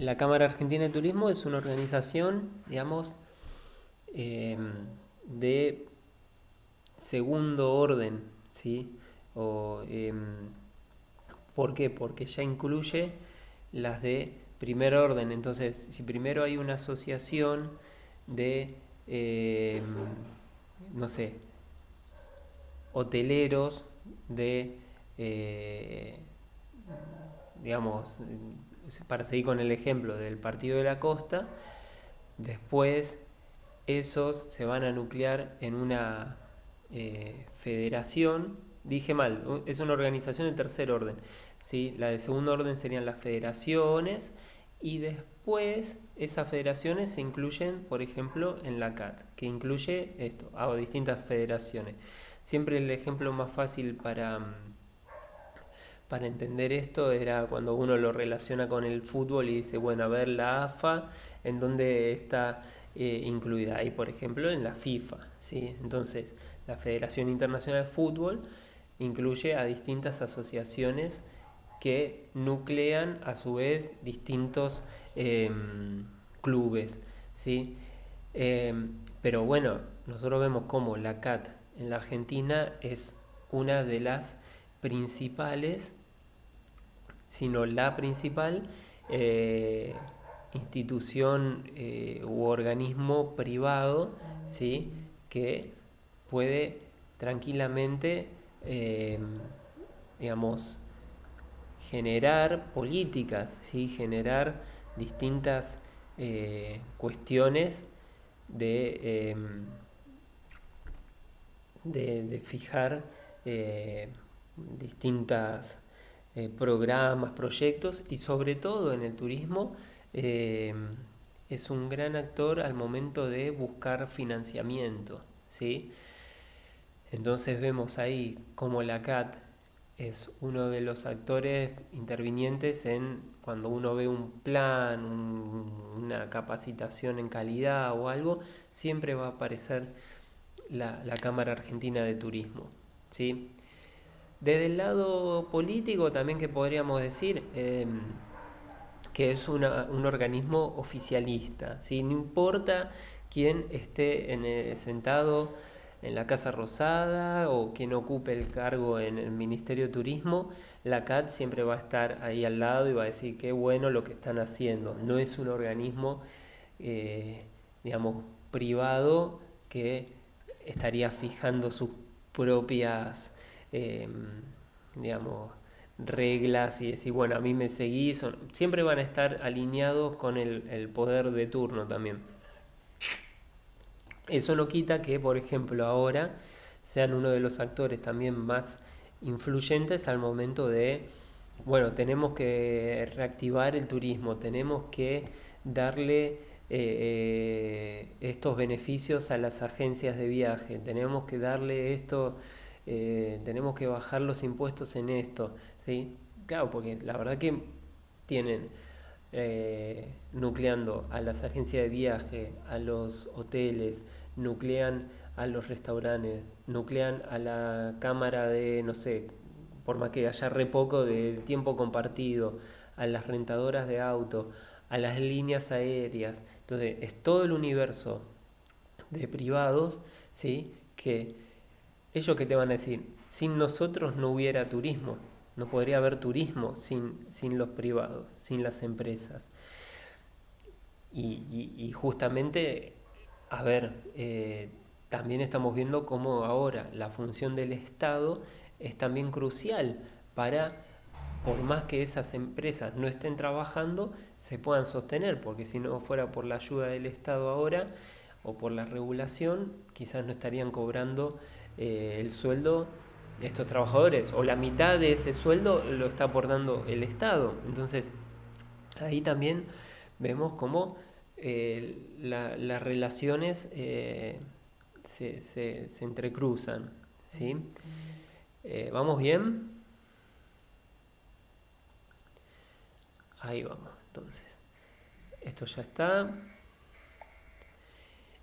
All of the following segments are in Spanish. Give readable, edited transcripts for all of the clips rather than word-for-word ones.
La Cámara Argentina de Turismo es una organización, digamos, eh, de segundo orden, ¿sí? O, ¿Por qué? Porque ya incluye las de primer orden. Entonces, si primero hay una asociación de, eh, no sé, hoteleros de, eh, digamos, para seguir con el ejemplo del Partido de la Costa, después esos se van a nuclear en una federación. Dije mal, es una organización de tercer orden. ¿Sí? La de segundo orden serían las federaciones y después esas federaciones se incluyen, por ejemplo, en la CAT, que incluye esto, a distintas federaciones. Siempre el ejemplo más fácil para entender esto era cuando uno lo relaciona con el fútbol y dice, bueno, a ver, la AFA, ¿en dónde está incluida? Ahí, por ejemplo, en la FIFA, ¿sí? Entonces, la Federación Internacional de Fútbol incluye a distintas asociaciones que nuclean a su vez distintos eh, clubes, ¿sí? Eh, pero bueno, nosotros vemos como la CAT en la Argentina es una de las principales, sino la principal eh, institución u organismo privado, ¿sí? Que puede tranquilamente, eh, digamos, generar políticas, ¿sí? Generar distintas cuestiones de, de fijar eh, distintas programas, proyectos y sobre todo en el turismo eh, es un gran actor al momento de buscar financiamiento, ¿sí? Entonces vemos ahí como la CAT es uno de los actores intervinientes en cuando uno ve un plan, una capacitación en calidad o algo, siempre va a aparecer la Cámara Argentina de Turismo, ¿sí? Desde el lado político también que podríamos decir que es un organismo oficialista, ¿sí? No importa quién esté sentado en la Casa Rosada o quien ocupe el cargo en el Ministerio de Turismo, la CAT siempre va a estar ahí al lado y va a decir qué bueno lo que están haciendo. No es un organismo, eh, digamos, privado que estaría fijando sus propias, eh, digamos, reglas y decir, bueno, a mí me seguís. Siempre van a estar alineados con el poder de turno también. Eso no quita que, por ejemplo, ahora sean uno de los actores también más influyentes al momento de, bueno, tenemos que reactivar el turismo, tenemos que darle estos beneficios a las agencias de viaje, tenemos que darle esto, tenemos que bajar los impuestos en esto, ¿sí? Claro, porque la verdad que tienen nucleando a las agencias de viaje, a los hoteles, nuclean a los restaurantes, nuclean a la cámara de, no sé, por más que haya re poco de tiempo compartido, a las rentadoras de auto, a las líneas aéreas. Entonces, es todo el universo de privados, ¿sí? Que ellos que te van a decir, sin nosotros no hubiera turismo, no podría haber turismo sin los privados, sin las empresas. Y justamente, a ver, también estamos viendo cómo ahora la función del Estado es también crucial para, por más que esas empresas no estén trabajando, se puedan sostener, porque si no fuera por la ayuda del Estado ahora o por la regulación, quizás no estarían cobrando el sueldo de estos trabajadores, o la mitad de ese sueldo lo está aportando el Estado. Entonces, ahí también vemos cómo las relaciones se entrecruzan, ¿sí? ¿Vamos bien? Ahí vamos, entonces. Esto ya está.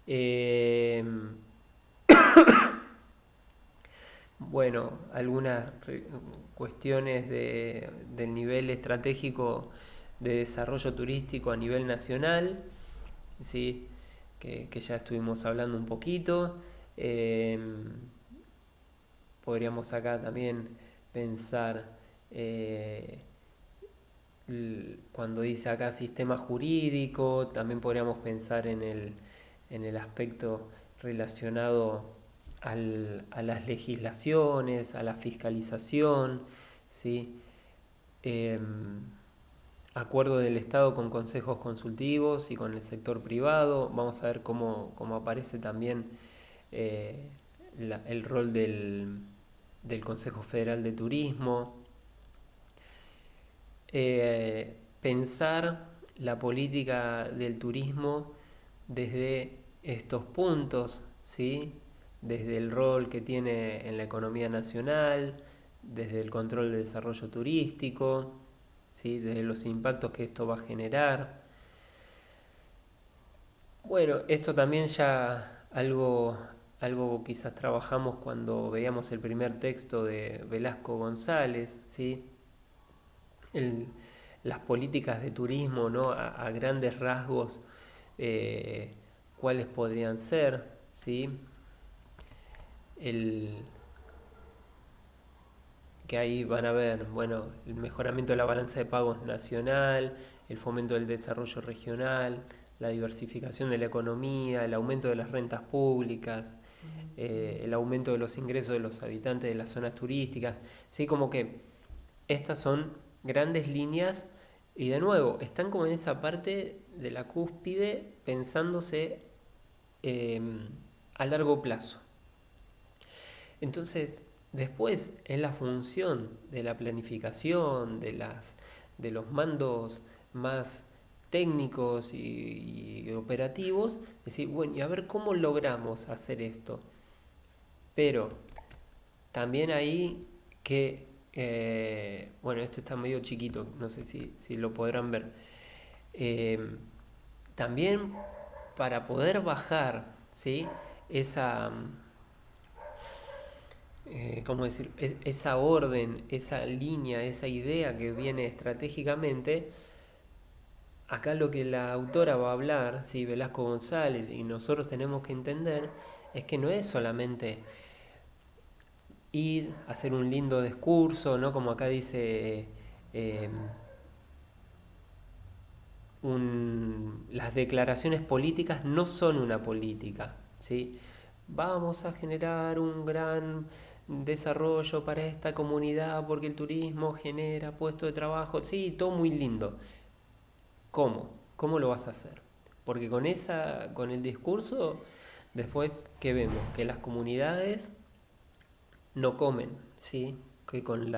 Eh, bueno, algunas cuestiones del nivel estratégico de desarrollo turístico a nivel nacional, ¿sí? Que ya estuvimos hablando un poquito. Eh, Podríamos acá también pensar, eh, cuando dice acá sistema jurídico, también podríamos pensar en el aspecto relacionado a las legislaciones, a la fiscalización, ¿sí? Eh, Acuerdo del Estado con consejos consultivos y con el sector privado. Vamos a ver cómo aparece también eh, el rol del Consejo Federal de Turismo. Pensar la política del turismo desde estos puntos, ¿sí? Desde el rol que tiene en la economía nacional, desde el control del desarrollo turístico, ¿sí? Desde los impactos que esto va a generar. Bueno, esto también ya algo quizás trabajamos cuando veíamos el primer texto de Velasco González, ¿sí? El, las políticas de turismo, ¿no? A grandes rasgos, eh, cuáles podrían ser, ¿sí? El, que ahí van a ver, bueno, el mejoramiento de la balanza de pagos nacional, el fomento del desarrollo regional, la diversificación de la economía, el aumento de las rentas públicas, el aumento de los ingresos de los habitantes de las zonas turísticas, ¿sí? Como que estas son grandes líneas y de nuevo, están como en esa parte de la cúspide pensándose eh, a largo plazo. Entonces, después es la función de la planificación, de los mandos más técnicos y operativos, decir, bueno, y a ver cómo logramos hacer esto. Pero también ahí que, bueno, esto está medio chiquito, no sé si lo podrán ver. Eh, También para poder bajar, ¿sí? Esa, ¿cómo decir? Esa orden, esa línea, esa idea que viene estratégicamente, acá lo que la autora va a hablar, ¿sí? Velasco González, y nosotros tenemos que entender, es que no es solamente ir a hacer un lindo discurso, ¿no? Como acá dice, eh, las declaraciones políticas no son una política, ¿sí? Vamos a generar un gran desarrollo para esta comunidad porque el turismo genera puestos de trabajo, sí, todo muy lindo. ¿Cómo? ¿Cómo lo vas a hacer? Porque con el discurso, después, ¿qué vemos? Que las comunidades no comen, ¿sí? Que con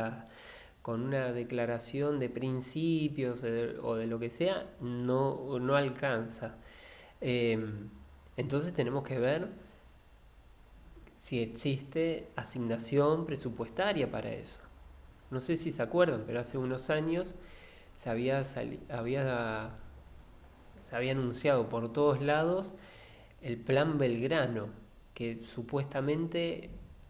una declaración de principios o de lo que sea, no alcanza. Eh, entonces tenemos que ver si existe asignación presupuestaria para eso. No sé si se acuerdan, pero hace unos años se se había anunciado por todos lados el Plan Belgrano, que supuestamente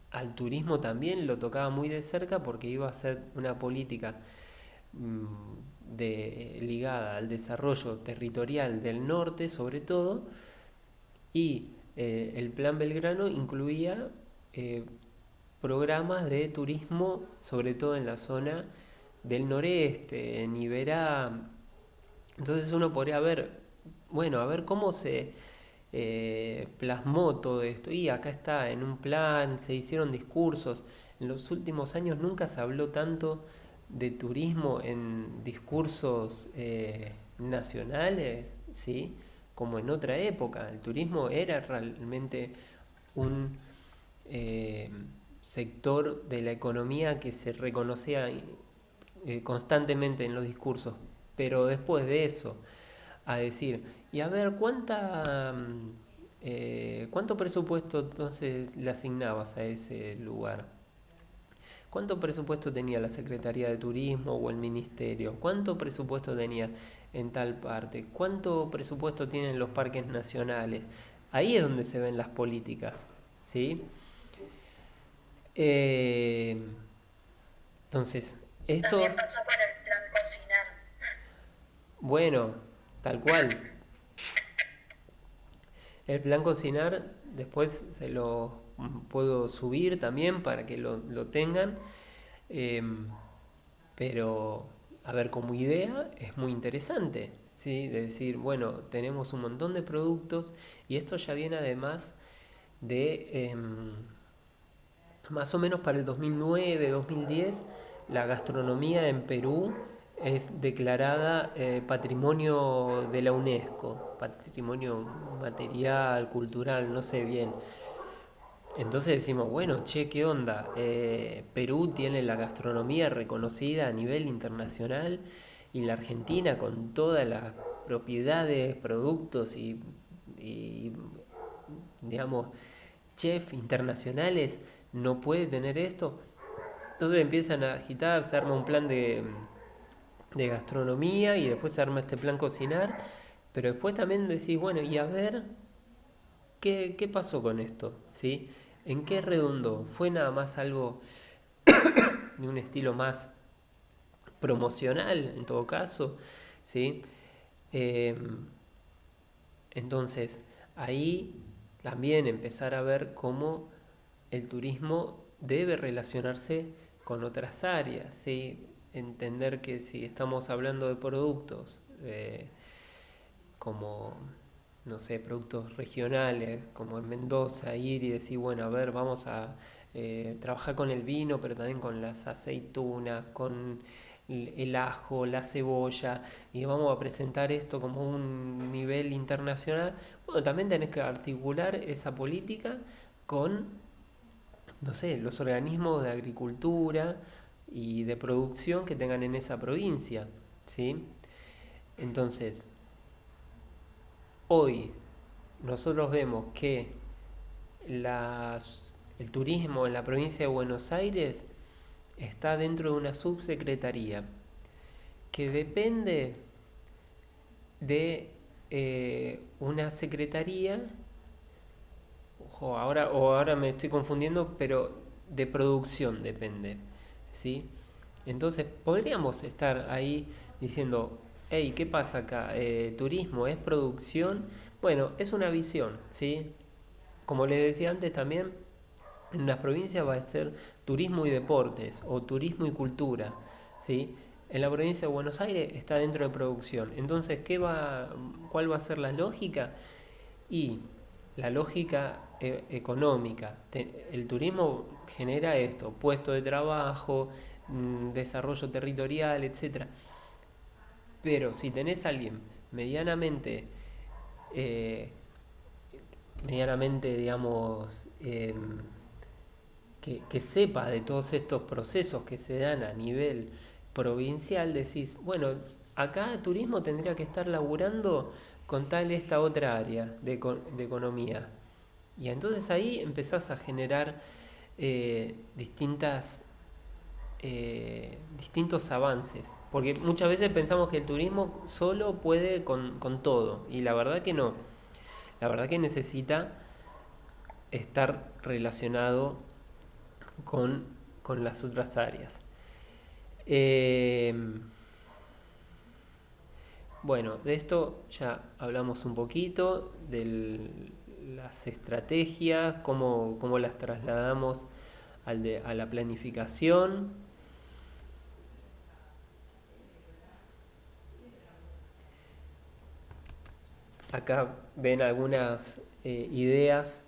al turismo también lo tocaba muy de cerca porque iba a ser una política ligada al desarrollo territorial del norte sobre todo, y el Plan Belgrano incluía eh, programas de turismo sobre todo en la zona del noreste, en Iberá. Entonces uno podría ver, bueno, a ver cómo se plasmó todo esto. Y acá está, en un plan, se hicieron discursos. En los últimos años nunca se habló tanto de turismo en discursos nacionales, ¿sí? Como en otra época. El turismo era realmente un eh, sector de la economía que se reconocía constantemente en los discursos. Pero después de eso, a decir, y a ver, ¿cuánto presupuesto entonces le asignabas a ese lugar? ¿Cuánto presupuesto tenía la Secretaría de Turismo o el Ministerio? ¿Cuánto presupuesto tenía en tal parte? ¿Cuánto presupuesto tienen los parques nacionales? Ahí es donde se ven las políticas, ¿sí? Eh, entonces, esto... También pasó con el plan cocinar. Bueno, tal cual. El plan cocinar después se lo puedo subir también para que lo tengan. Em, pero, a ver, como idea es muy interesante, ¿sí? De decir, bueno, tenemos un montón de productos y esto ya viene además de, más o menos para el 2009, 2010, la gastronomía en Perú es declarada patrimonio de la UNESCO, patrimonio material, cultural, no sé bien. Entonces decimos, bueno, che, ¿qué onda? Perú tiene la gastronomía reconocida a nivel internacional y la Argentina con todas las propiedades, productos y, digamos, chefs internacionales no puede tener esto. Entonces empiezan a agitar, se arma un plan de gastronomía y después se arma este plan cocinar, pero después también decís, bueno, y a ver, ¿qué pasó con esto? ¿Sí? ¿En qué redundó? ¿Fue nada más algo de un estilo más promocional en todo caso? ¿Sí? Eh, entonces, ahí también empezar a ver cómo el turismo debe relacionarse con otras áreas, ¿sí? Entender que si estamos hablando de productos como, no sé, productos regionales, como en Mendoza, ir y decir, bueno, a ver, vamos a trabajar con el vino, pero también con las aceitunas, con el ajo, la cebolla, y vamos a presentar esto como un nivel internacional. Bueno, también tenés que articular esa política con, no sé, los organismos de agricultura y de producción que tengan en esa provincia, ¿sí? Entonces, hoy nosotros vemos que el turismo en la provincia de Buenos Aires está dentro de una subsecretaría que depende de una secretaría, o ahora me estoy confundiendo, pero de producción depende, ¿sí? Entonces podríamos estar ahí diciendo, hey, ¿qué pasa acá? ¿Turismo es producción? Bueno, es una visión, ¿sí? Como les decía antes también, en las provincias va a ser turismo y deportes o turismo y cultura, ¿sí? En la provincia de Buenos Aires está dentro de producción. Entonces, ¿cuál va a ser la lógica? Y la lógica económica. El turismo genera esto, puestos de trabajo, desarrollo territorial, etcétera. Pero si tenés a alguien medianamente, eh, digamos, que sepa de todos estos procesos que se dan a nivel provincial, decís, bueno, acá el turismo tendría que estar laburando con tal esta otra área de economía. Y entonces ahí empezás a generar distintos avances. Porque muchas veces pensamos que el turismo solo puede con todo. Y la verdad que no. La verdad que necesita estar relacionado con, con las otras áreas. Eh, bueno, de esto ya hablamos un poquito, de las estrategias, cómo las trasladamos a la planificación. Acá ven algunas ideas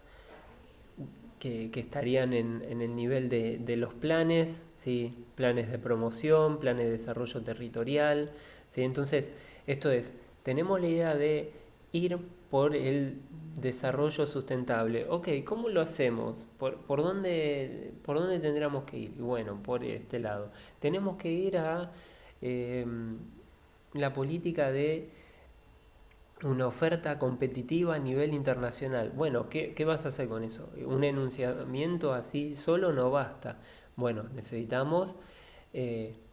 que estarían en el nivel de los planes, ¿sí? Planes de promoción, planes de desarrollo territorial. ¿Sí? Entonces, esto es, tenemos la idea de ir por el desarrollo sustentable. Ok, ¿cómo lo hacemos? Por dónde tendríamos que ir? Y bueno, por este lado. Tenemos que ir a eh, la política de una oferta competitiva a nivel internacional. Bueno, ¿qué vas a hacer con eso? Un enunciamiento así solo no basta. Bueno, necesitamos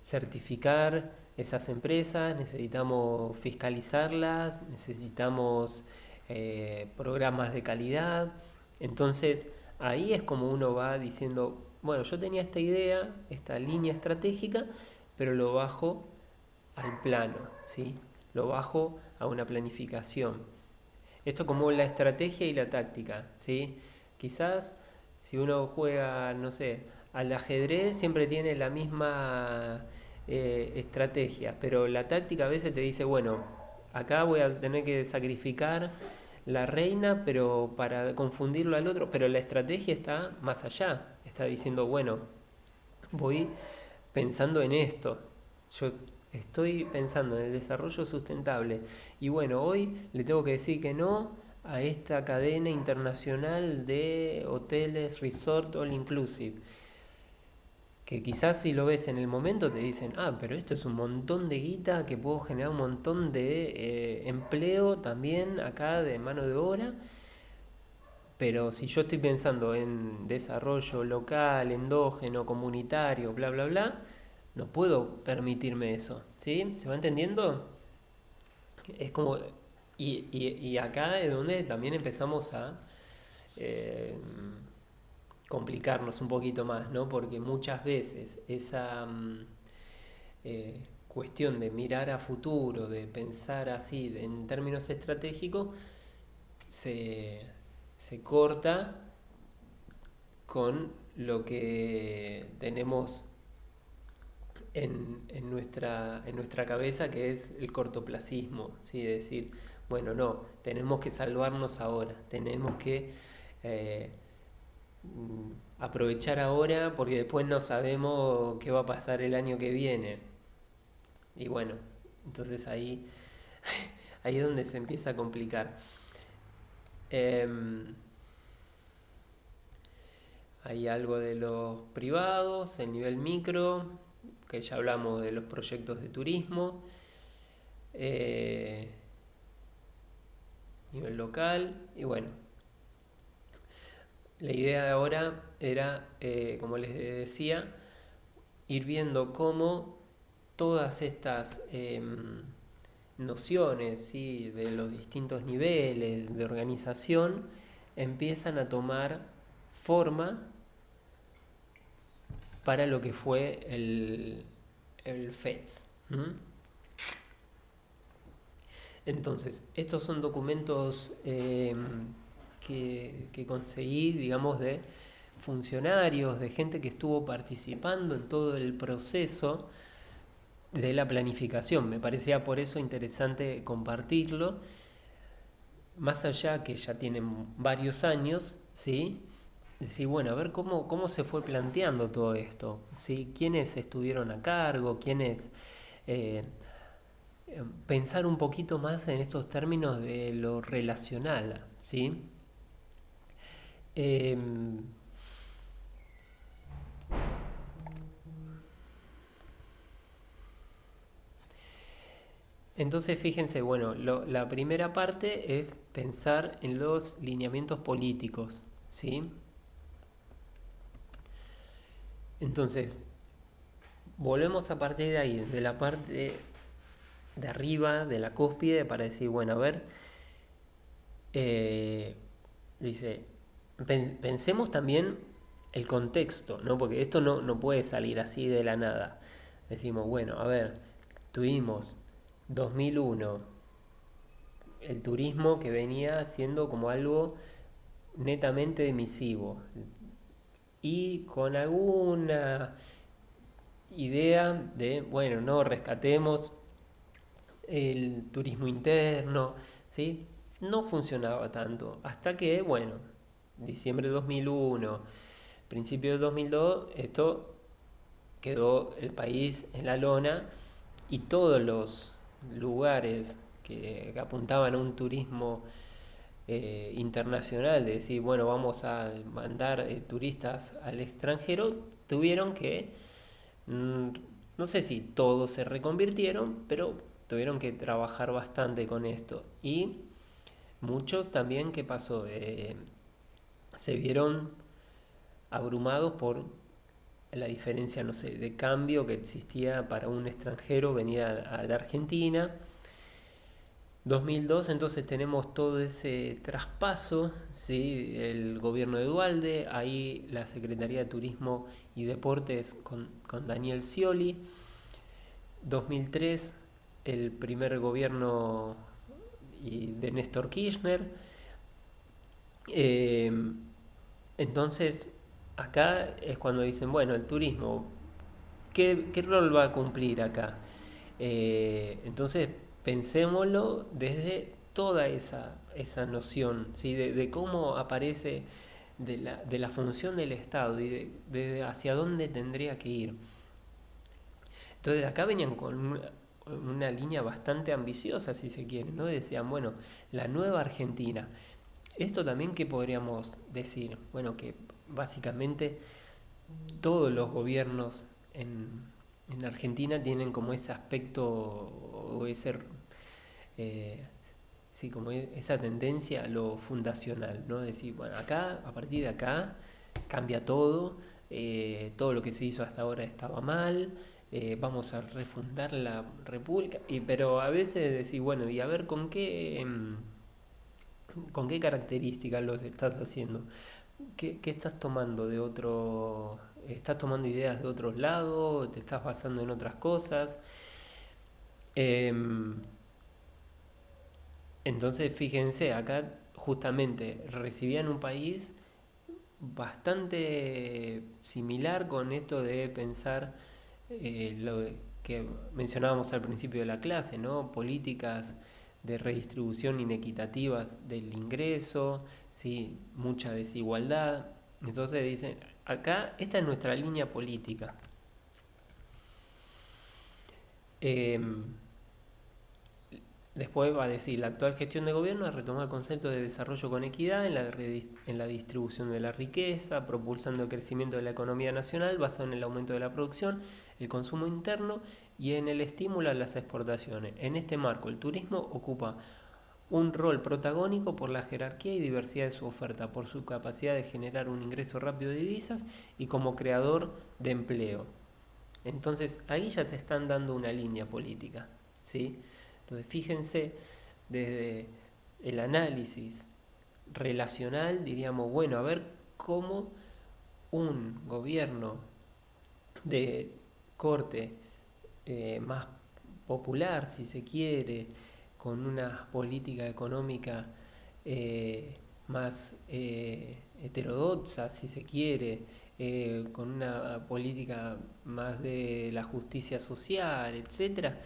certificar esas empresas, necesitamos fiscalizarlas, necesitamos programas de calidad. Entonces, ahí es como uno va diciendo, bueno, yo tenía esta idea, esta línea estratégica, pero lo bajo al plano, ¿sí? lo bajo a una planificación. Esto como la estrategia y la táctica, ¿sí? Quizás si uno juega, no sé, al ajedrez siempre tiene la misma estrategia, pero la táctica a veces te dice, bueno, acá voy a tener que sacrificar la reina, pero para confundirlo al otro, pero la estrategia está más allá, está diciendo, bueno, voy pensando en esto, yo estoy pensando en el desarrollo sustentable y bueno, hoy le tengo que decir que no a esta cadena internacional de hoteles, resort, all inclusive, que quizás si lo ves en el momento te dicen, ah, pero esto es un montón de guita que puedo generar un montón de empleo también acá de mano de obra, pero si yo estoy pensando en desarrollo local, endógeno, comunitario, bla, bla, bla, no puedo permitirme eso, ¿sí? ¿Se va entendiendo? Es como... Y acá es donde también empezamos a eh, complicarnos un poquito más, ¿no? Porque muchas veces esa cuestión de mirar a futuro, de pensar así en términos estratégicos, se, se corta con lo que tenemos en nuestra cabeza, que es el cortoplacismo, ¿sí? De decir, bueno, no, tenemos que salvarnos ahora, tenemos que eh, aprovechar ahora porque después no sabemos qué va a pasar el año que viene. Y bueno, entonces ahí es donde se empieza a complicar. Em, Hay algo de los privados, el nivel micro, que ya hablamos de los proyectos de turismo, eh, nivel local, y bueno, la idea ahora era, como les decía, ir viendo cómo todas estas nociones, ¿sí?, de los distintos niveles de organización empiezan a tomar forma para lo que fue el FEDS. ¿Mm? Entonces, estos son documentos que conseguí, digamos, de funcionarios, de gente que estuvo participando en todo el proceso de la planificación. Me parecía por eso interesante compartirlo, más allá que ya tienen varios años, ¿sí? Decir, bueno, a ver cómo se fue planteando todo esto, ¿sí? ¿Quiénes estuvieron a cargo? ¿Quiénes eh, pensar un poquito más en estos términos de lo relacional, ¿sí? Eh, entonces fíjense, bueno, la primera parte es pensar en los lineamientos políticos, ¿sí? Entonces, volvemos a partir de ahí, de la parte de arriba, de la cúspide, para decir, bueno, a ver, eh, dice, pensemos también el contexto, ¿no? Porque esto no puede salir así de la nada. Decimos, bueno, a ver, tuvimos 2001, el turismo que venía siendo como algo netamente emisivo y con alguna idea de, bueno, no rescatemos el turismo interno, ¿sí? No funcionaba tanto, hasta que, bueno, diciembre de 2001, principio de 2002, esto quedó el país en la lona y todos los lugares que apuntaban a un turismo internacional, de decir, bueno, vamos a mandar turistas al extranjero, tuvieron que, mm, no sé si todos se reconvirtieron, pero tuvieron que trabajar bastante con esto. Y muchos también, ¿qué pasó? Se vieron abrumados por la diferencia, no sé, de cambio que existía para un extranjero venir a la Argentina. 2002, entonces tenemos todo ese traspaso, ¿sí? El gobierno de Dualde, ahí la Secretaría de Turismo y Deportes con Daniel Scioli. 2003, el primer gobierno de Néstor Kirchner. Eh, entonces, acá es cuando dicen, bueno, el turismo, ¿qué rol va a cumplir acá? Entonces, pensémoslo desde toda esa noción, ¿sí? De cómo aparece de la función del Estado y de hacia dónde tendría que ir. Entonces acá venían con una línea bastante ambiciosa, si se quiere, ¿no? Decían, bueno, la nueva Argentina. Esto también, ¿qué podríamos decir? Bueno, que básicamente todos los gobiernos en Argentina tienen como ese aspecto o eh, sí, como esa tendencia a lo fundacional, ¿no? Decir, bueno, acá, a partir de acá, cambia todo, todo lo que se hizo hasta ahora estaba mal, vamos a refundar la república, pero a veces decir, bueno, y a ver con qué características lo estás haciendo, qué estás tomando de otro, estás tomando ideas de otros lados, te estás basando en otras cosas. Em, entonces, fíjense, acá justamente recibían un país bastante similar con esto de pensar lo que mencionábamos al principio de la clase, ¿no? Políticas de redistribución inequitativas del ingreso, sí, mucha desigualdad. Entonces dicen, acá esta es nuestra línea política. Eh, Después va a decir, la actual gestión de gobierno ha retomado el concepto de desarrollo con equidad en la distribución de la riqueza, propulsando el crecimiento de la economía nacional basado en el aumento de la producción, el consumo interno y en el estímulo a las exportaciones. En este marco, el turismo ocupa un rol protagónico por la jerarquía y diversidad de su oferta, por su capacidad de generar un ingreso rápido de divisas y como creador de empleo. Entonces ahí ya te están dando una línea política, ¿sí? Entonces fíjense desde el análisis relacional, diríamos, bueno, a ver cómo un gobierno de corte más popular, si se quiere, con una política económica más heterodoxa, si se quiere, con una política más de la justicia social, etcétera,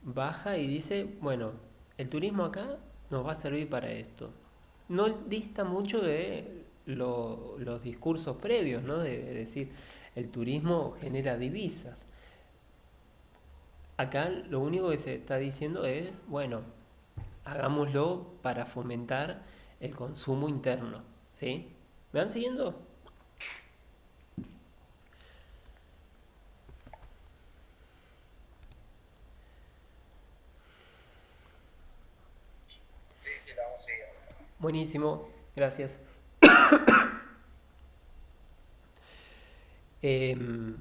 baja y dice, bueno, el turismo acá nos va a servir para esto. No dista mucho de los discursos previos, ¿no? De decir, el turismo genera divisas. Acá lo único que se está diciendo es, bueno, hagámoslo para fomentar el consumo interno, ¿sí? ¿Me van siguiendo? Buenísimo, gracias. Em,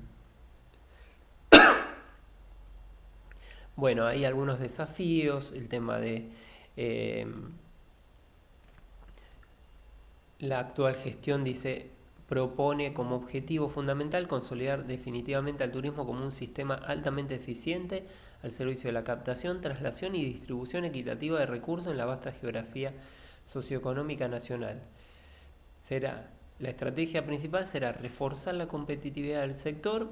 bueno, hay algunos desafíos, el tema de la actual gestión dice propone como objetivo fundamental consolidar definitivamente al turismo como un sistema altamente eficiente al servicio de la captación, traslación y distribución equitativa de recursos en la vasta geografía socioeconómica nacional. Será la estrategia principal será reforzar la competitividad del sector,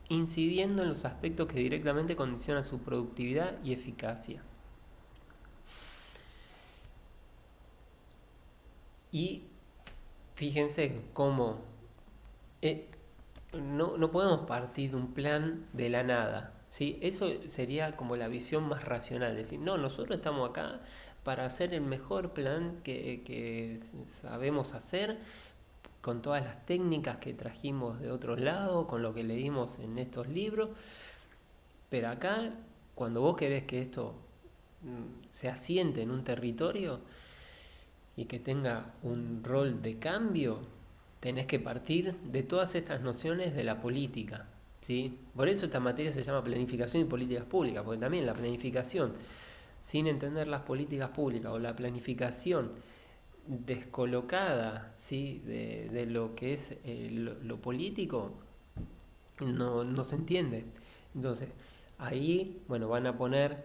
incidiendo en los aspectos que directamente condicionan su productividad y eficacia. Y fíjense cómo eh, no podemos partir de un plan de la nada, ¿sí? Eso sería como la visión más racional, decir, no, nosotros estamos acá para hacer el mejor plan que sabemos hacer, con todas las técnicas que trajimos de otros lados, con lo que leímos en estos libros, pero acá, cuando vos querés que esto se asiente en un territorio y que tenga un rol de cambio, tenés que partir de todas estas nociones de la política, ¿sí? Por eso esta materia se llama planificación y políticas públicas, porque también la planificación, sin entender las políticas públicas o la planificación descolocada, ¿sí? de lo que es lo político, no se entiende. Entonces, ahí, bueno, van a poner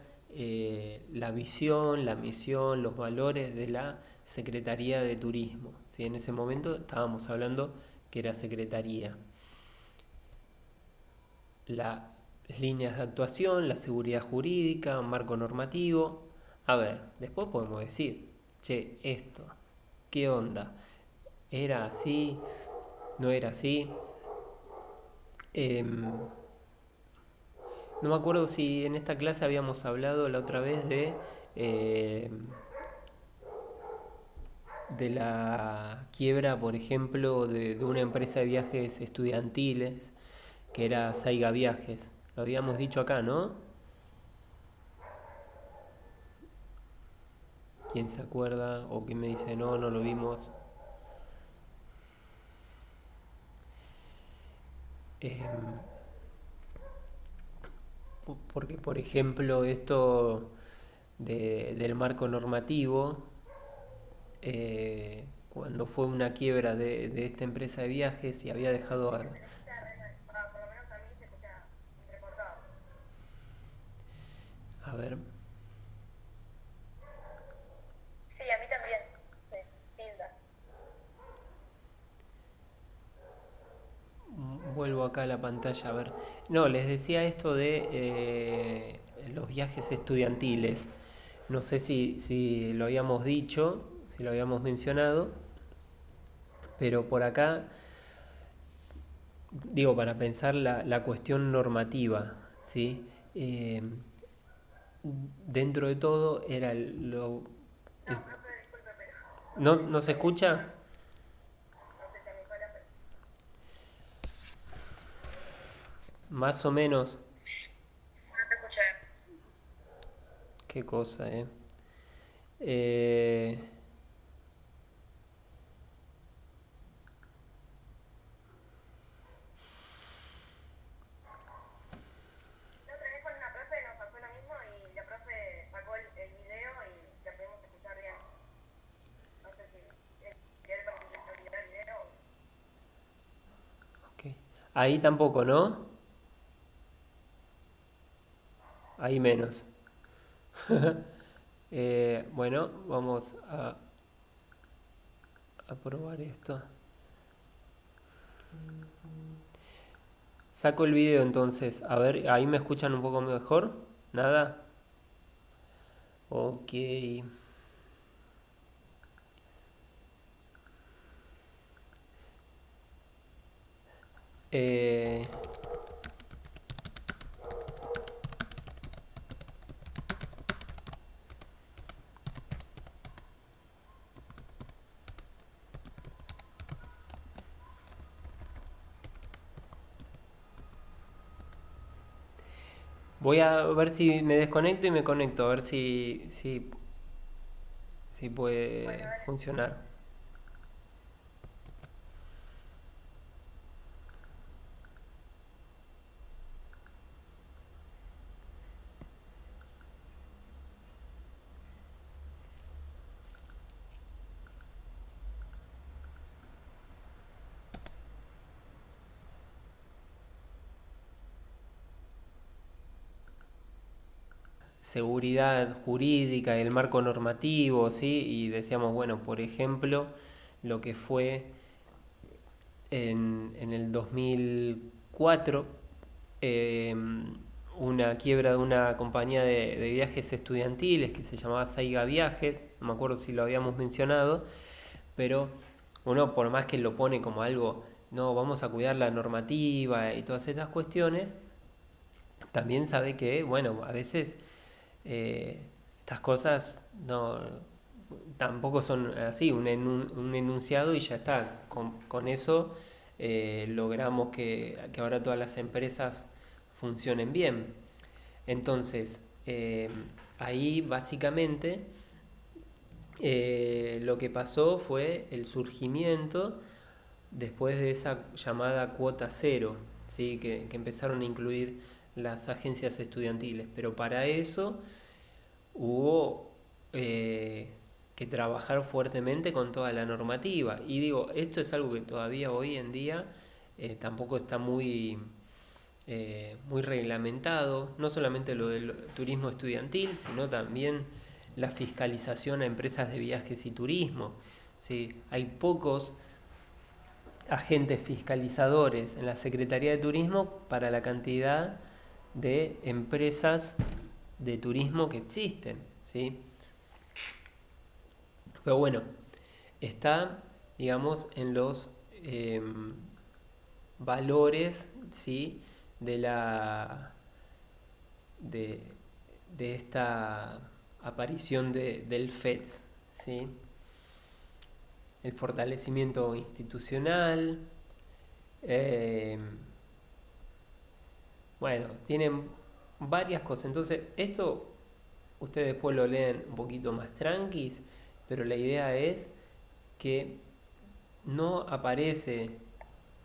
la visión, la misión, los valores de la Secretaría de Turismo. ¿Sí? En ese momento estábamos hablando que era Secretaría. Las líneas de actuación, la seguridad jurídica, un marco normativo. A ver, después podemos decir, che, esto, ¿qué onda? ¿Era así? ¿No era así? Em, no me acuerdo si en esta clase habíamos hablado la otra vez de la quiebra, por ejemplo, de una empresa de viajes estudiantiles, que era Saiga Viajes. Lo habíamos dicho acá, ¿no? ¿Quién se acuerda? O quién me dice, no, no lo vimos. Em, Porque, por ejemplo, esto del marco normativo, cuando fue una quiebra de esta empresa de viajes y había dejado a ver, Sí, a mí también. Sí, Tilda. vuelvo acá a la pantalla a ver. No, les decía esto de los viajes estudiantiles. No sé si lo habíamos dicho, si lo habíamos mencionado, pero por acá, digo, para pensar la cuestión normativa, ¿sí? Eh, Dentro de todo era No, profe, disculpe, pero ¿No, no se escucha? no sé si a mi escuela, pero Más o menos. no te escuché. Qué cosa, ¿eh? Eh, La otra vez con una profe nos pasó lo mismo y la profe sacó el video y la pudimos escuchar bien. No sé si querés participar el video. ok. Ahí tampoco, ¿no? Ahí menos. Bueno, vamos a probar esto. Saco el video entonces. A ver, ahí me escuchan un poco mejor. ¿Nada? Ok. Eh, Voy a ver si me desconecto y me conecto. A ver si Bueno, puede dale. funcionar. Seguridad jurídica, el marco normativo, ¿sí? Y decíamos, bueno, por ejemplo, lo que fue en el 2004, eh, una quiebra de una compañía de viajes estudiantiles que se llamaba Saiga Viajes, no me acuerdo si lo habíamos mencionado, pero uno por más que lo pone como algo, no, vamos a cuidar la normativa y todas esas cuestiones, también sabe que, bueno, a veces eh, estas cosas no tampoco son así, un enunciado y ya está. Con eso logramos que ahora todas las empresas funcionen bien. Entonces, ahí básicamente lo que pasó fue el surgimiento después de esa llamada cuota cero, ¿sí? Que empezaron a incluir las agencias estudiantiles. Pero para eso hubo que trabajar fuertemente con toda la normativa. Y digo, esto es algo que todavía hoy en día tampoco está muy, muy reglamentado, no solamente lo del turismo estudiantil, sino también la fiscalización a empresas de viajes y turismo. ¿Sí? Hay pocos agentes fiscalizadores en la Secretaría de Turismo para la cantidad de empresas de turismo que existen. ¿Sí? Pero bueno, está, digamos, en los valores, ¿sí? de la de, de esta aparición del FEDS, ¿sí? El fortalecimiento institucional, eh, bueno, tienen varias cosas. Entonces, esto ustedes después lo leen un poquito más tranquis, pero la idea es que no aparece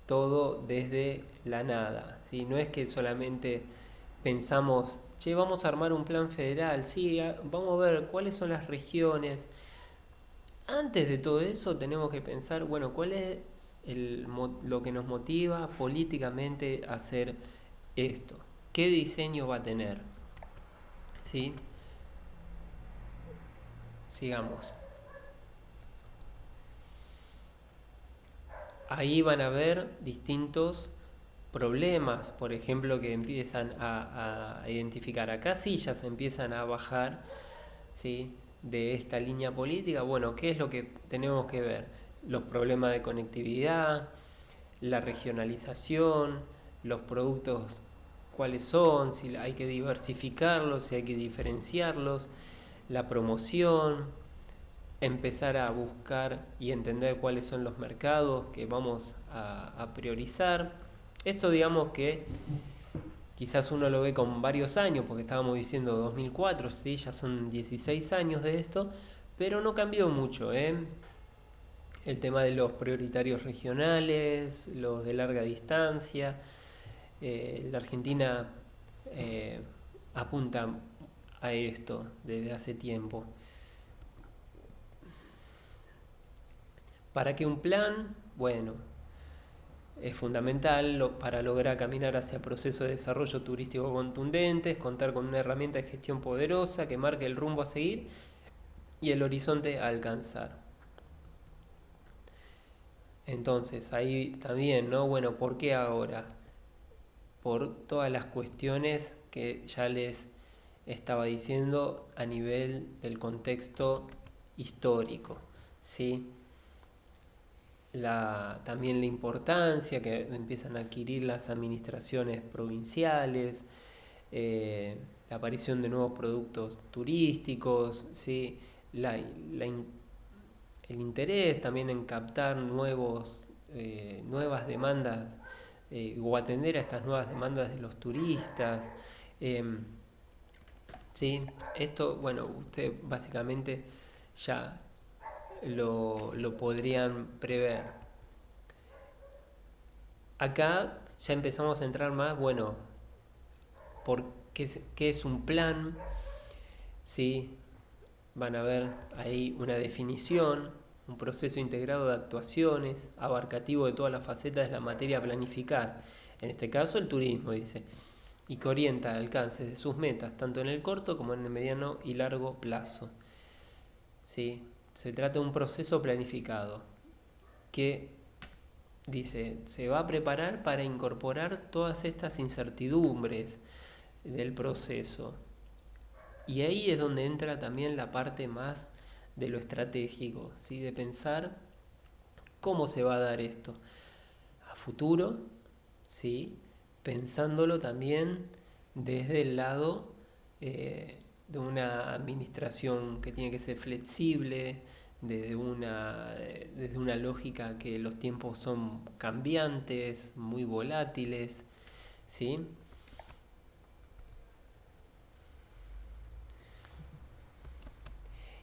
todo desde la nada, ¿sí? No es que solamente pensamos, che, vamos a armar un plan federal, sí, vamos a ver cuáles son las regiones. Antes de todo eso tenemos que pensar, bueno, cuál es lo que nos motiva políticamente a hacer esto. ¿Qué diseño va a tener? ¿Sí? Sigamos. Ahí van a ver distintos problemas, por ejemplo, que empiezan a identificar. Acá sí ya se empiezan a bajar, ¿sí? De esta línea política. Bueno, ¿qué es lo que tenemos que ver? Los problemas de conectividad, la regionalización, los productos, cuáles son, si hay que diversificarlos, si hay que diferenciarlos, la promoción, empezar a buscar y entender cuáles son los mercados que vamos a priorizar. Esto digamos que quizás uno lo ve con varios años, porque estábamos diciendo 2004, ¿sí? Ya son 16 años de esto, pero no cambió mucho, ¿eh? El tema de los prioritarios regionales, los de larga distancia. La Argentina eh, apunta a esto desde hace tiempo. ¿Para qué un plan? Bueno, es fundamental para lograr caminar hacia procesos de desarrollo turístico contundentes, contar con una herramienta de gestión poderosa que marque el rumbo a seguir y el horizonte a alcanzar. Entonces, ahí también, ¿no? Bueno, ¿por qué ahora? Por todas las cuestiones que ya les estaba diciendo a nivel del contexto histórico, ¿sí? También la importancia que empiezan a adquirir las administraciones provinciales, la aparición de nuevos productos turísticos, ¿sí? El interés también en captar nuevas demandas o atender a estas nuevas demandas de los turistas. Eh, ¿Sí? Esto, bueno, usted básicamente ya lo podrían prever. Acá ya empezamos a entrar más, bueno, por qué es un plan, ¿sí? Van a ver ahí una definición, un proceso integrado de actuaciones, abarcativo de todas las facetas de la materia a planificar. En este caso el turismo, dice, y que orienta al alcance de sus metas, tanto en el corto como en el mediano y largo plazo. ¿Sí? Se trata de un proceso planificado que, dice, se va a preparar para incorporar todas estas incertidumbres del proceso. Y ahí es donde entra también la parte más de lo estratégico, ¿sí? De pensar cómo se va a dar esto a futuro, ¿sí? Pensándolo también desde el lado de una administración que tiene que ser flexible, desde una lógica que los tiempos son cambiantes, muy volátiles, ¿sí?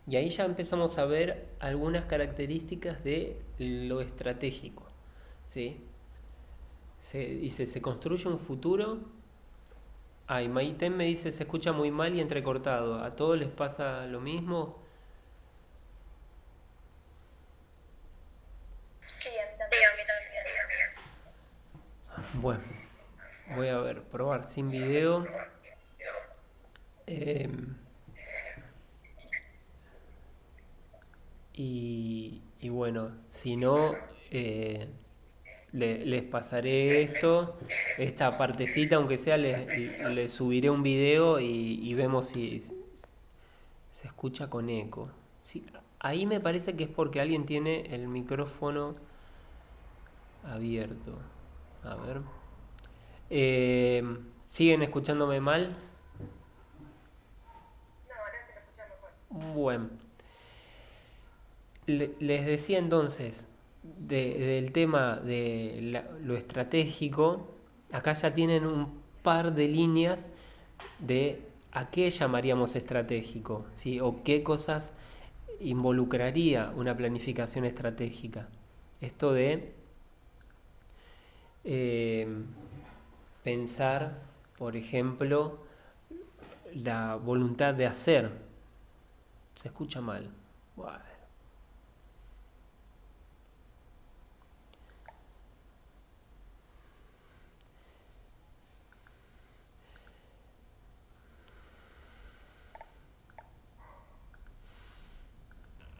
Y ahí ya empezamos a ver algunas características de lo estratégico, ¿sí? Dice, se construye un futuro. Ay, Maiten me dice, se escucha muy mal y entrecortado. ¿A todos les pasa lo mismo? Sí, a mí también. Bueno, voy a ver, probar sin video. eh, y bueno, si no, eh, les pasaré esta partecita, aunque sea, les subiré un video y vemos si se escucha con eco. Sí, ahí me parece que es porque alguien tiene el micrófono abierto. A ver. Eh, ¿Siguen escuchándome mal? No, ahora se lo escucha mejor. Bueno, les decía entonces del tema de lo estratégico. Acá ya tienen un par de líneas de a qué llamaríamos estratégico, ¿sí? O qué cosas involucraría una planificación estratégica. Esto de eh, pensar, por ejemplo, la voluntad de hacer. Se escucha mal. Bueno.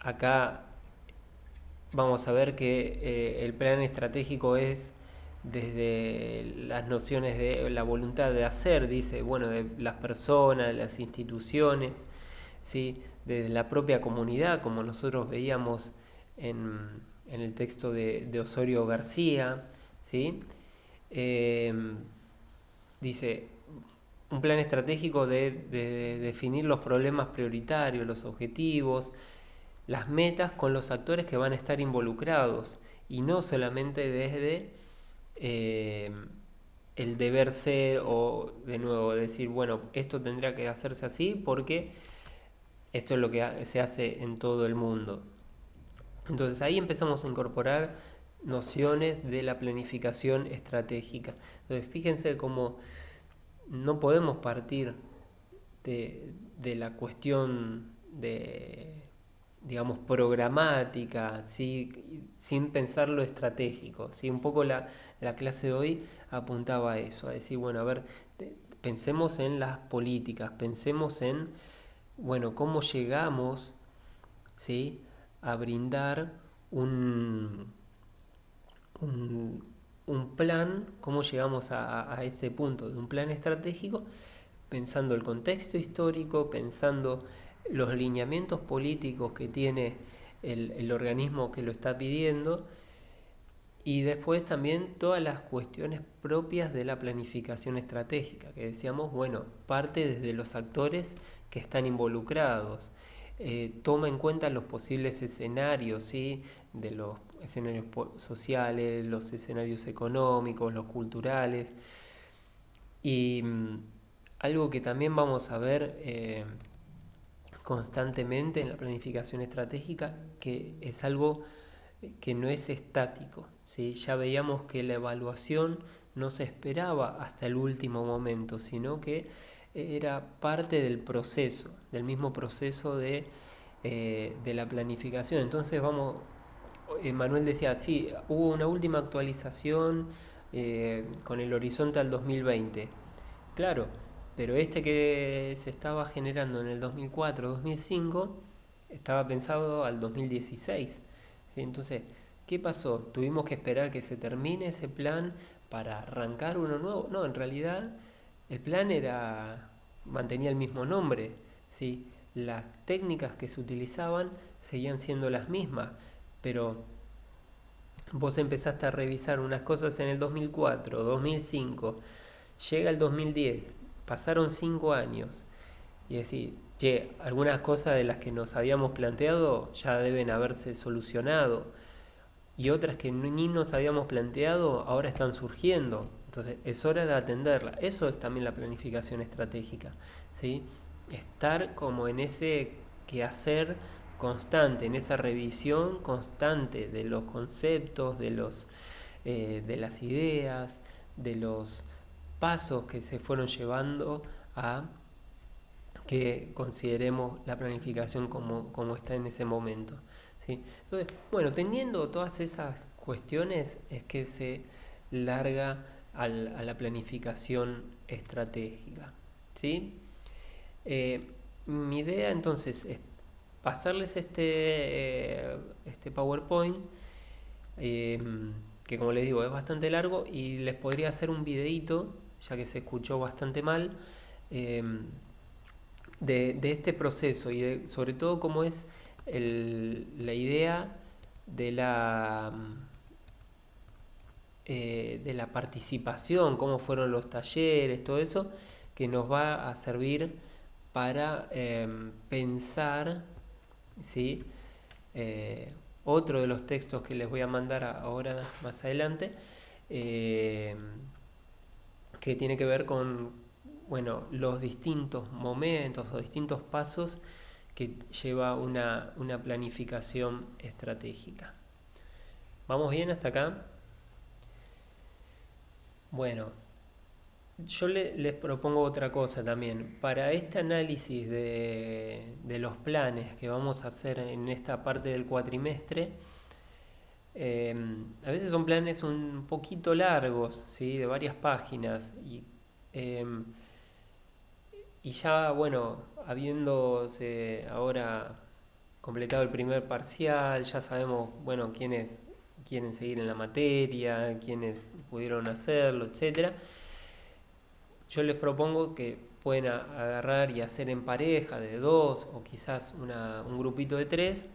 Acá vamos a ver que el plan estratégico es desde las nociones de la voluntad de hacer, dice, bueno, de las personas, de las instituciones, ¿sí? Desde la propia comunidad, como nosotros veíamos en el texto de Osorio García, ¿sí? Eh, Dice, un plan estratégico de definir los problemas prioritarios, los objetivos, las metas con los actores que van a estar involucrados y no solamente desde eh, el deber ser o de nuevo decir, bueno, esto tendría que hacerse así porque esto es lo que se hace en todo el mundo. Entonces ahí empezamos a incorporar nociones de la planificación estratégica. Entonces fíjense cómo no podemos partir de la cuestión de, digamos, programática, ¿sí? Sin pensar lo estratégico. ¿Sí? Un poco la clase de hoy apuntaba a eso, a decir, bueno, a ver, pensemos en las políticas, pensemos en, bueno, cómo llegamos, ¿sí? A brindar un, un, un plan, cómo llegamos a ese punto de un plan estratégico, pensando el contexto histórico, pensando los lineamientos políticos que tiene el organismo que lo está pidiendo y después también todas las cuestiones propias de la planificación estratégica, que decíamos, bueno, parte desde los actores que están involucrados, toma en cuenta los posibles escenarios, ¿sí? De los escenarios sociales, los escenarios económicos, los culturales, y algo que también vamos a ver constantemente en la planificación estratégica, que es algo que no es estático, ¿sí? Ya veíamos que la evaluación no se esperaba hasta el último momento, sino que era parte del proceso, del mismo proceso de la planificación. Entonces vamos, Manuel decía, sí, hubo una última actualización con el horizonte al 2020. Claro, pero este que se estaba generando en el 2004-2005 estaba pensado al 2016. ¿Sí? Entonces, ¿qué pasó? ¿Tuvimos que esperar que se termine ese plan para arrancar uno nuevo? No, en realidad el plan mantenía el mismo nombre. ¿Sí? Las técnicas que se utilizaban seguían siendo las mismas, pero vos empezaste a revisar unas cosas en el 2004, 2005, llega el 2010, pasaron 5 años y decir, che, algunas cosas de las que nos habíamos planteado ya deben haberse solucionado y otras que ni nos habíamos planteado ahora están surgiendo. Entonces es hora de atenderla. Eso es también la planificación estratégica, ¿sí? Estar como en ese quehacer constante, en esa revisión constante de los conceptos, de las ideas, de los pasos que se fueron llevando a que consideremos la planificación como está en ese momento. ¿Sí? Entonces, bueno, teniendo todas esas cuestiones es que se larga a la planificación estratégica. ¿Sí? Eh, Mi idea entonces es pasarles este PowerPoint, eh, que como les digo es bastante largo, y les podría hacer un videíto, ya que se escuchó bastante mal, eh, de este proceso y sobre todo cómo es la idea de de la participación, cómo fueron los talleres, todo eso, que nos va a servir para pensar, ¿sí? Eh, Otro de los textos que les voy a mandar ahora más adelante, eh, que tiene que ver con, bueno, los distintos momentos o distintos pasos que lleva una planificación estratégica. ¿Vamos bien hasta acá? Bueno, yo les propongo otra cosa también. Para este análisis de los planes que vamos a hacer en esta parte del cuatrimestre, eh, a veces son planes un poquito largos, ¿sí? De varias páginas. Eh, y ya, bueno, habiéndose ahora completado el primer parcial, ya sabemos, bueno, quiénes quieren seguir en la materia, quiénes pudieron hacerlo, etcétera. Yo les propongo que pueden agarrar y hacer en pareja de dos o quizás un grupito de tres,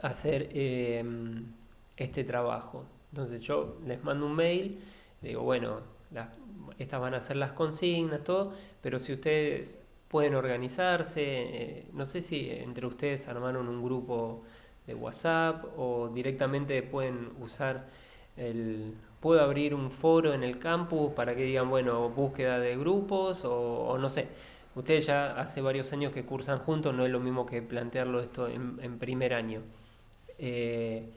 hacer este trabajo. Entonces yo les mando un mail, le digo, bueno, estas van a ser las consignas, todo, pero si ustedes pueden organizarse, no sé si entre ustedes armaron un grupo de WhatsApp o directamente pueden usar puedo abrir un foro en el campus para que digan, bueno, búsqueda de grupos o no sé. Ustedes ya hace varios años que cursan juntos, no es lo mismo que plantearlo esto en primer año. Eh,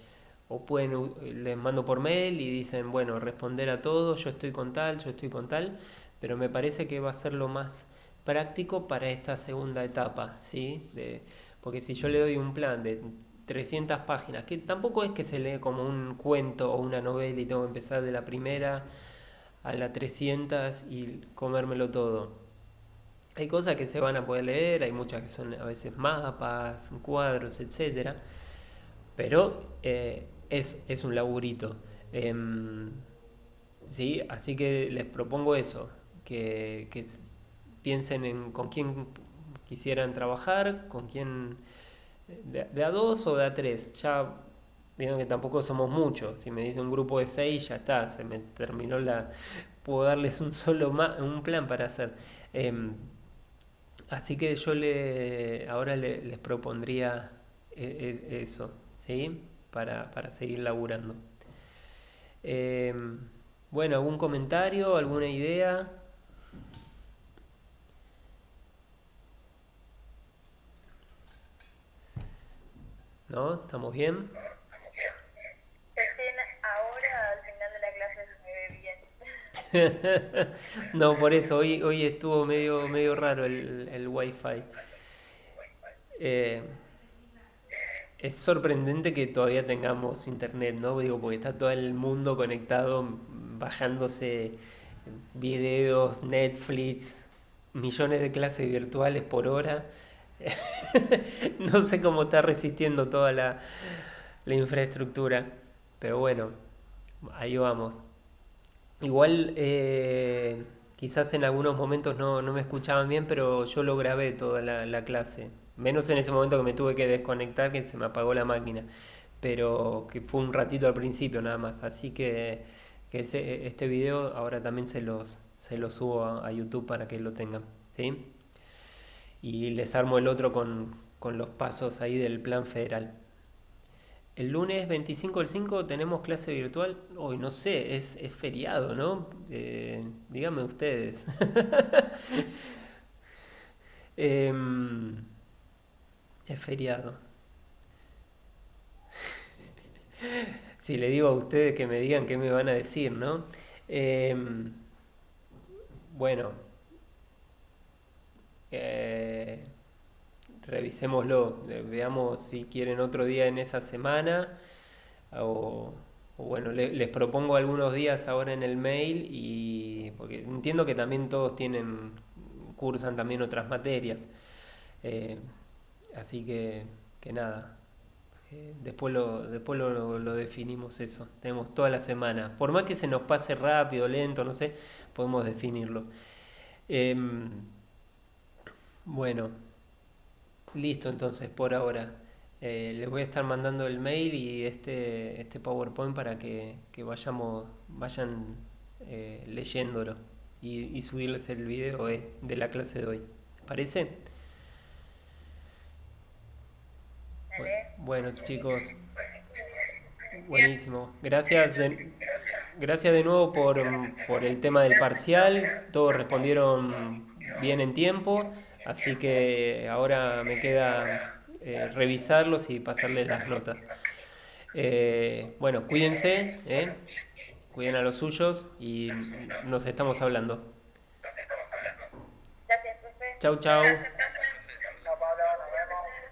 o pueden, les mando por mail y dicen, bueno, responder a todos, yo estoy con tal, yo estoy con tal, pero me parece que va a ser lo más práctico para esta segunda etapa, ¿sí? Porque si yo le doy un plan de 300 páginas, que tampoco es que se lee como un cuento o una novela y tengo que empezar de la primera a la 300 y comérmelo todo. Hay cosas que se van a poder leer, hay muchas que son a veces mapas, cuadros, etcétera, pero es un laburito. Em, ¿Sí? Así que les propongo eso, que piensen en con quién quisieran trabajar, con quién de a dos o de a tres. Ya vieron que tampoco somos muchos. Si me dice un grupo de seis, ya está, se me terminó la... Puedo darles un plan para hacer. Em, Así que ahora les propondría eso, ¿sí? Para seguir laburando. Eh, bueno, ¿algún comentario, alguna idea? ¿No? ¿Estamos bien? Recién ahora, al final de la clase, se me ve bien. No, por eso, hoy estuvo medio raro el wifi. Eh, es sorprendente que todavía tengamos internet, ¿no? Digo, porque está todo el mundo conectado, bajándose videos, Netflix, millones de clases virtuales por hora. No sé cómo está resistiendo toda la infraestructura, pero bueno, ahí vamos. Igual, quizás en algunos momentos no me escuchaban bien, pero yo lo grabé toda la clase. Menos en ese momento que me tuve que desconectar, que se me apagó la máquina. Pero que fue un ratito al principio nada más. Así que este video ahora también se los subo a YouTube para que lo tengan. ¿Sí? Y les armo el otro con los pasos ahí del plan federal. El lunes 25 del 5 tenemos clase virtual. Hoy no sé, es feriado, ¿no? Díganme ustedes. Em, es feriado. Si le digo a ustedes que me digan qué me van a decir, ¿no? Em, bueno, eh, revisémoslo. Veamos si quieren otro día en esa semana o, o bueno, les propongo algunos días ahora en el mail y porque entiendo que también todos cursan también otras materias. Eh, Así que nada, después lo definimos eso. Tenemos toda la semana. Por más que se nos pase rápido, lento, no sé, podemos definirlo. Em, bueno, listo entonces por ahora. Les voy a estar mandando el mail y este PowerPoint para que vayan leyéndolo y subirles el video de la clase de hoy. ¿Parece? Dale. Bueno, chicos, buenísimo. Gracias de nuevo por el tema del parcial. Todos respondieron bien en tiempo, así que ahora me queda revisarlos y pasarles las notas. Bueno, cuídense, cuiden a los suyos y nos estamos hablando. Gracias, profe. Chau, chau.